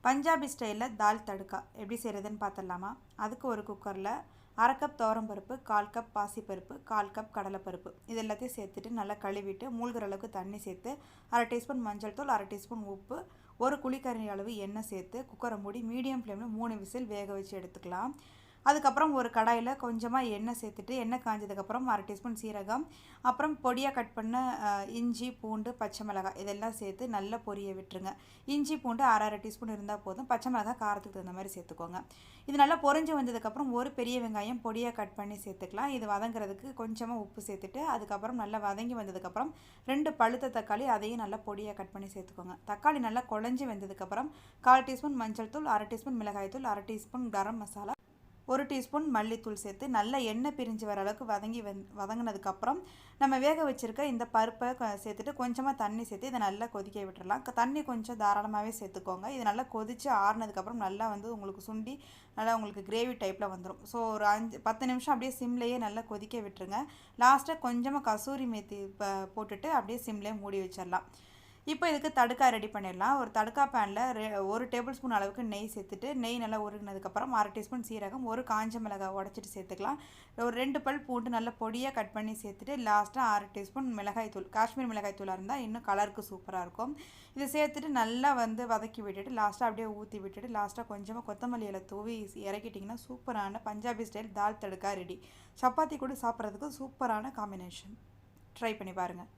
பஞ்சாபி ஸ்டைலில் தால் தடுக்கா எப்படி செய்கிறதுன்னு பார்த்துடலாமா? அதுக்கு ஒரு குக்கரில் 1/2 கப் துவரம்பருப்பு, 1/4 கப் பாசிப்பருப்பு, 1/4 கப் கடலைப்பருப்பு இது எல்லாத்தையும் சேர்த்துட்டு நல்லா கழுவிட்டு மூழ்கிற அளவுக்கு தண்ணி சேர்த்து 1/2 டீஸ்பூன் மஞ்சள் தூள், 1/2 டீஸ்பூன் உப்பு, 1 குழிக்கரண்டி அளவு எண்ணெய் சேர்த்து குக்கரை மூடி மீடியம் ஃப்ளேமில் 3 விசில் வேக வச்சு எடுத்துக்கலாம். அதுக்கப்புறம் ஒரு கடாயில் கொஞ்சமாக எண்ணெய் சேர்த்துட்டு எண்ணெய் காஞ்சதுக்கப்புறம் 1/2 டீஸ்பூன் சீரகம், அப்புறம் பொடியாக கட் பண்ண இஞ்சி, பூண்டு, பச்சை மிளகாய் இதெல்லாம் சேர்த்து நல்லா பொரிய விட்டுருங்க. இஞ்சி பூண்டு 1/2 டீஸ்பூன் இருந்தால் போதும். பச்சை மிளகாய் காரத்துக்கு தகுந்த மாதிரி சேர்த்துக்கோங்க. இது நல்லா பொரிஞ்சு வந்ததுக்கப்புறம் ஒரு பெரிய வெங்காயம் பொடியாக கட் பண்ணி சேர்த்துக்கலாம். இது வதங்குறதுக்கு கொஞ்சமாக உப்பு சேர்த்துட்டு அதுக்கப்புறம் நல்லா வதங்கி வந்ததுக்கப்புறம் 2 பழுத்த தக்காளி அதையும் நல்லா பொடியாக கட் பண்ணி சேர்த்துக்கோங்க. தக்காளி நல்லா குழஞ்சி வந்ததுக்கப்புறம் 1/4 டீஸ்பூன் மஞ்சள் தூள், 1/2 டீஸ்பூன் மிளகாய் தூள், 1/2 டீஸ்பூன் கரம் மசாலா, 1 டீஸ்பூன் மல்லித்தூள் சேர்த்து நல்லா எண்ணெய் பிரிஞ்சு வர அளவுக்கு வதங்கினதுக்கப்புறம் நம்ம வேக வச்சுருக்க இந்த பருப்பை சேர்த்துட்டு கொஞ்சமாக தண்ணி சேர்த்து இதை நல்லா கொதிக்க விட்டுறலாம். தண்ணி கொஞ்சம் தாராளமாகவே சேர்த்துக்கோங்க. இது நல்லா கொதித்து ஆறுனதுக்கப்புறம் நல்லா உங்களுக்கு சுண்டி நல்லா உங்களுக்கு கிரேவி டைப்பில் வந்துடும். ஸோ ஒரு 10 நிமிஷம் அப்படியே சிம்லேயே நல்லா கொதிக்க விட்டுருங்க. லாஸ்ட்டாக கொஞ்சமாக கசூரி மேத்தி போட்டுட்டு அப்படியே சிம்லேயே மூடி வச்சிடலாம். இப்போ இதுக்கு தடுக்கா ரெடி பண்ணிடலாம். ஒரு தடுக்கா பேனில் 1 டேபிள் ஸ்பூன் அளவுக்கு நெய் சேர்த்துட்டு நெய் நல்லா உருகினதுக்கப்புறம் 1/2 டீஸ்பூன் சீரகம், 1 காஞ்ச மிளகாய் உடச்சிட்டு சேர்த்துக்கலாம். ஒரு 2 பல் பூண்டு நல்லா பொடியாக கட் பண்ணி சேர்த்துட்டு லாஸ்ட்டாக 1/2 டீஸ்பூன் மிளகாய் தூள், காஷ்மீர் மிளகாய் தூளாக இருந்தால் இன்னும் கலருக்கு சூப்பராக இருக்கும். இதை சேர்த்துட்டு நல்லா வதக்கி விட்டுட்டு லாஸ்ட்டாக அப்படியே ஊற்றி விட்டுட்டு லாஸ்ட்டாக கொஞ்சமாக கொத்தமல்லி இலை தூவி இறக்கிட்டிங்கன்னா சூப்பரான பஞ்சாபி ஸ்டைல் தால் தடுக்கா ரெடி. சப்பாத்தி கூட சாப்பிட்றதுக்கு சூப்பரான காம்பினேஷன். ட்ரை பண்ணி பாருங்கள்.